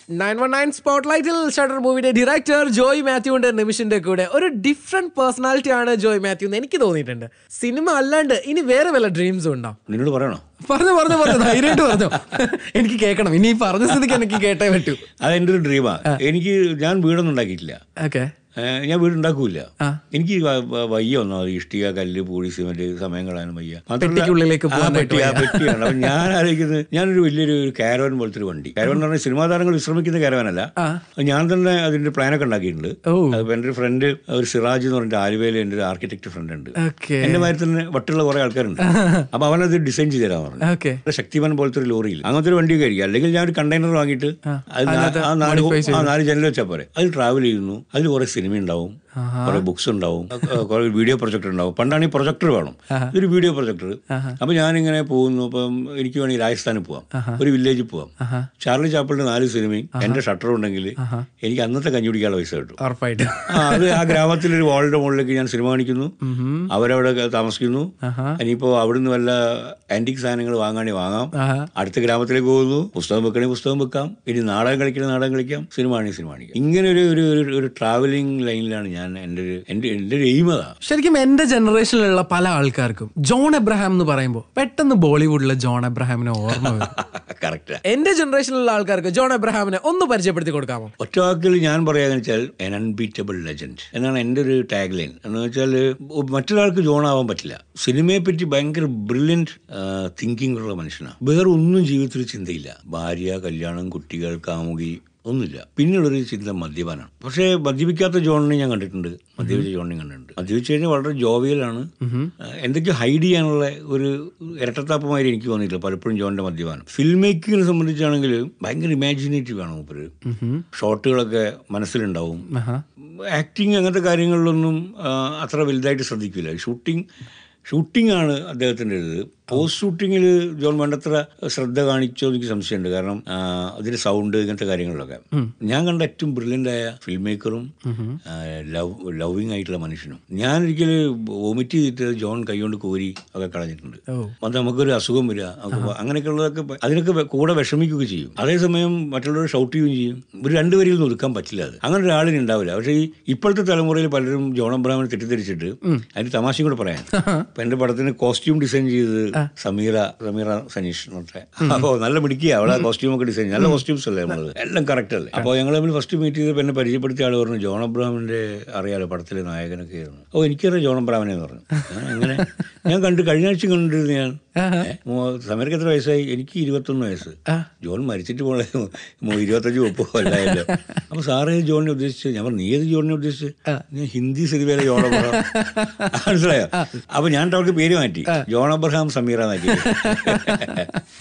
919 സ്പോട്ട്ലൈറ്റിൽ shutter മൂവിയുടെ director Joy മാത്യുവിന്റെ നിമിഷിന്റെ കൂടെ ഒരു ഡിഫറെന്റ് പേഴ്സണാലിറ്റി ആണ് ജോയ് മാത്യു എന്ന് എനിക്ക് തോന്നിയിട്ടുണ്ട്. സിനിമ അല്ലാണ്ട് ഇനി വേറെ വല്ല ഡ്രീംസും ഉണ്ടോ? നിന്നോട് പറയണോ? പറഞ്ഞു ധൈര്യമായിട്ട് പറഞ്ഞോ. എനിക്ക് കേൾക്കണം. ഇനി പറഞ്ഞ സ്ഥിതിക്ക് എനിക്ക് കേട്ടേ പറ്റൂ. അതെന്റെ ഒരു ഡ്രീമാണ്. ഞാൻ വീടൊന്നും ഉണ്ടാക്കിയിട്ടില്ല. ഓക്കെ. ഞാൻ വീടുണ്ടാക്കൂല. എനിക്ക് വയ്യ ഒന്നാമത് ഇഷ്ടിക കല്ല് പൂഴി സിമെന്റ് സമയം കളയാനും വയ്യ. പറ്റിയാണ്. അപ്പൊ ഞാൻ ആലോചിക്കുന്നത് ഞാനൊരു വലിയൊരു കാരവൻ പോലത്തെ ഒരു വണ്ടി. കാരവൻ എന്ന് പറഞ്ഞാൽ സിനിമാ താരങ്ങൾ വിശ്രമിക്കുന്ന കാരവനല്ല. ഞാൻ തന്നെ അതിന്റെ പ്ലാനൊക്കെ ഉണ്ടാക്കിയിട്ടുണ്ട്. അപ്പൊ എന്റെ ഒരു ഫ്രണ്ട് ഒരു സിറാജ് എന്ന് പറഞ്ഞിട്ട് ആലുവയിൽ എന്റെ ഒരു ആർക്കിടെക്ട് ഫ്രണ്ട് ഉണ്ട്. എന്റെ മാതിരി തന്നെ വട്ടുള്ള കുറെ ആൾക്കാരുണ്ട്. അപ്പൊ അവനത് ഡിസൈൻ ചെയ്ത് തരാൻ പറഞ്ഞു. ശക്തിമാൻ പോലത്തെ ഒരു ലോറിയിൽ അങ്ങനത്തെ ഒരു വണ്ടിയൊക്കെ ആയിരിക്കും. അല്ലെങ്കിൽ ഞാൻ ഒരു കണ്ടെയ്നർ വാങ്ങിയിട്ട് നാല് ജനൽ വെച്ചാൽ പോരെ. അതിൽ ട്രാവൽ ചെയ്യുന്നു. അതിൽ കുറെ സിനിമ ഉണ്ടാവും, കുറെ ബുക്സ് ഉണ്ടാവും, കുറെ വീഡിയോ പ്രൊജക്ടർ ഉണ്ടാവും. പണ്ടാണ് ഈ പ്രൊജക്ടർ വേണം, ഇതൊരു വീഡിയോ പ്രൊജക്ടർ. അപ്പൊ ഞാനിങ്ങനെ പോകുന്നു. അപ്പം എനിക്ക് വേണമെങ്കിൽ രാജസ്ഥാനിൽ പോവാം, ഒരു വില്ലേജിൽ പോവാം. ചാർലി ചാപ്പിളിന്റെ 4 സിനിമയും എന്റെ ഷട്ടർ ഉണ്ടെങ്കിൽ എനിക്ക് അന്നത്തെ കഞ്ഞി കുടിക്കാനുള്ള പൈസ കിട്ടും. അത് ആ ഗ്രാമത്തിലൊരു വാളിന്റെ മുകളിലേക്ക് ഞാൻ സിനിമ കാണിക്കുന്നു, അവരവിടെ താമസിക്കുന്നു. ഇനിയിപ്പോ അവിടുന്ന് വല്ല ആന്റിക് സാധനങ്ങൾ വാങ്ങാണെങ്കിൽ വാങ്ങാം. അടുത്ത ഗ്രാമത്തിലേക്ക് പോകുന്നു, പുസ്തകം വെക്കണമെങ്കിൽ പുസ്തകം വെക്കാം, ഇനി നാടകം കളിക്കണമെങ്കിൽ നാടകം കളിക്കാം, സിനിമ ആണെങ്കിൽ സിനിമ കാണിക്കാം. ഇങ്ങനെ ഒരു ട്രാവലിംഗ് ലൈനിലാണ് ഞാൻ. എന്റെ ഒരു എയിം അതാ. ശരിക്കും എന്റെ ജനറേഷനിലുള്ള പല ആൾക്കാർക്കും ജോൺ എബ്രഹാം എന്ന് പറയുമ്പോൾ പെട്ടെന്ന് ബോളിവുഡിലെ ജോൺ എബ്രഹാമിനെ ഓർമ്മ വരും. കറക്റ്റ്. എന്റെ ജനറേഷനിലുള്ള ആൾക്കാർക്ക് ജോൺ എബ്രഹാമിനെ ഒന്ന് പരിചയപ്പെടുത്തി കൊടുക്കാമോ? ഒറ്റ വാക്കിൽ ഞാൻ പറയാന്ന് വെച്ചാൽ an unbeatable legend എന്നാണ് എന്റെ ഒരു ടാഗ് ലൈൻ. എന്ന് വെച്ചാൽ മറ്റൊരാൾക്ക് ജോൺ ആവാൻ പറ്റില്ല. സിനിമയെ പറ്റി ഭയങ്കര ബ്രില്യന്റ് തിങ്കിങ് ഉള്ള മനുഷ്യനാണ്. വേറെ ഒന്നും ജീവിതത്തിൽ ചിന്തയില്ല. ഭാര്യ, കല്യാണം, കുട്ടികൾ, കാമുകി ഒന്നുമില്ല. പിന്നെയുള്ളൊരു ചിന്ത മദ്യപാനാണ്. പക്ഷേ മദ്യപിക്കാത്ത ജോണിനെ ഞാൻ കണ്ടിട്ടുണ്ട്, മദ്യപിച്ച ജോണിനെ കണ്ടിട്ടുണ്ട്. മദ്യപിച്ചു കഴിഞ്ഞാൽ വളരെ ജോവിയലാണ്. എന്തൊക്കെയോ ഹൈഡ് ചെയ്യാനുള്ള ഒരു ഇരട്ടത്താപ്പമായിട്ട് എനിക്ക് തോന്നിയിട്ടില്ല പലപ്പോഴും ജോണിന്റെ മദ്യപാനം. ഫിലിം മേക്കിങ്ങിനെ സംബന്ധിച്ചാണെങ്കിൽ ഭയങ്കര ഇമാജിനേറ്റീവ് ആണ് മൂപ്പര്. ഷോട്ടുകളൊക്കെ മനസ്സിലുണ്ടാവും. ആക്ടിങ് അങ്ങനത്തെ കാര്യങ്ങളിലൊന്നും അത്ര വലുതായിട്ട് ശ്രദ്ധിക്കില്ല. ഷൂട്ടിംഗ് ആണ് അദ്ദേഹത്തിൻ്റെ ഇത്. പോസ്റ്റ് ഷൂട്ടിങ്ങിൽ ജോൺ വേണ്ടത്ര ശ്രദ്ധ കാണിച്ചോ എനിക്ക് സംശയമുണ്ട്. കാരണം അതിന്റെ സൗണ്ട് ഇങ്ങനത്തെ കാര്യങ്ങളിലൊക്കെ ഞാൻ കണ്ട ഏറ്റവും ബ്രില്യൻ്റ് ആയ ഫിലിം മേക്കറും ലവിങ് ആയിട്ടുള്ള മനുഷ്യനും. ഞാൻ ഒരിക്കലും വോമിറ്റ് ചെയ്തിട്ട് ജോൺ കൈകൊണ്ട് കോരി ഒക്കെ കളഞ്ഞിട്ടുണ്ട്. അത് നമുക്കൊരു അസുഖം വരിക അങ്ങനെയൊക്കെ ഉള്ളതൊക്കെ അതിനൊക്കെ കൂടെ വിഷമിക്കുകയൊക്കെ ചെയ്യും. അതേസമയം മറ്റുള്ളവർ ഷൗട്ട് ചെയ്യുകയും ചെയ്യും. ഒരു 2 വരിയിൽ ഒതുക്കാൻ പറ്റില്ല. അത് അങ്ങനെ ഒരാളിന് ഉണ്ടാവില്ല. പക്ഷേ ഇപ്പോഴത്തെ തലമുറയിൽ പലരും ജോൺ എബ്രഹാമിനെ തെറ്റിദ്ധരിച്ചിട്ട് അതിന് തമാശയും കൂടെ പറയാൻ. ഇപ്പൊ എന്റെ പടത്തിന് കോസ്റ്റ്യൂം ഡിസൈൻ ചെയ്ത് സമീറ സനീഷ് എന്നൊക്കെ. അപ്പോൾ നല്ല മിടുക്കിയ അവളെ കോസ്റ്റ്യൂം ഒക്കെ ഡിസൈൻ, നല്ല കോസ്റ്റ്യൂംസ് അല്ലേ നമ്മളത്, എല്ലാം കറക്റ്റ് അല്ലേ. അപ്പോൾ ഞങ്ങൾ തമ്മിൽ ഫസ്റ്റ് മീറ്റ് ചെയ്തപ്പോൾ എന്നെ പരിചയപ്പെടുത്തിയ ആൾ പറഞ്ഞു ജോൺ എബ്രഹാമിന്റെ അറിയാലോ പടത്തിലെ നായകനൊക്കെ ആയിരുന്നു. എനിക്കറിയാം ജോൺ എബ്രഹാമിനെ എന്ന് പറഞ്ഞു. അങ്ങനെ ഞാൻ കഴിഞ്ഞ ആഴ്ച കണ്ടിരുന്നു. ഞാൻ സമീർക്ക് എത്ര വയസ്സായി? എനിക്ക് 21 വയസ്സ്. ജോൺ മരിച്ചിട്ട് പോണേ 25-30 അല്ലായല്ലോ. അപ്പൊ സാറേ ജോണിനെ ഉദ്ദേശിച്ച് ഞാൻ പറഞ്ഞു നീ ഏത് ജോണിനെ ഉദ്ദേശിച്ച്? ഞാൻ ഹിന്ദി സിനിമയിലെ ജോൺ എബ്രഹാം. മനസ്സിലായോ? അപ്പൊ ഞാൻ അവർക്ക് പേര് മാറ്റി, ജോൺ എബ്രഹാം സമീറ എന്നാക്കി.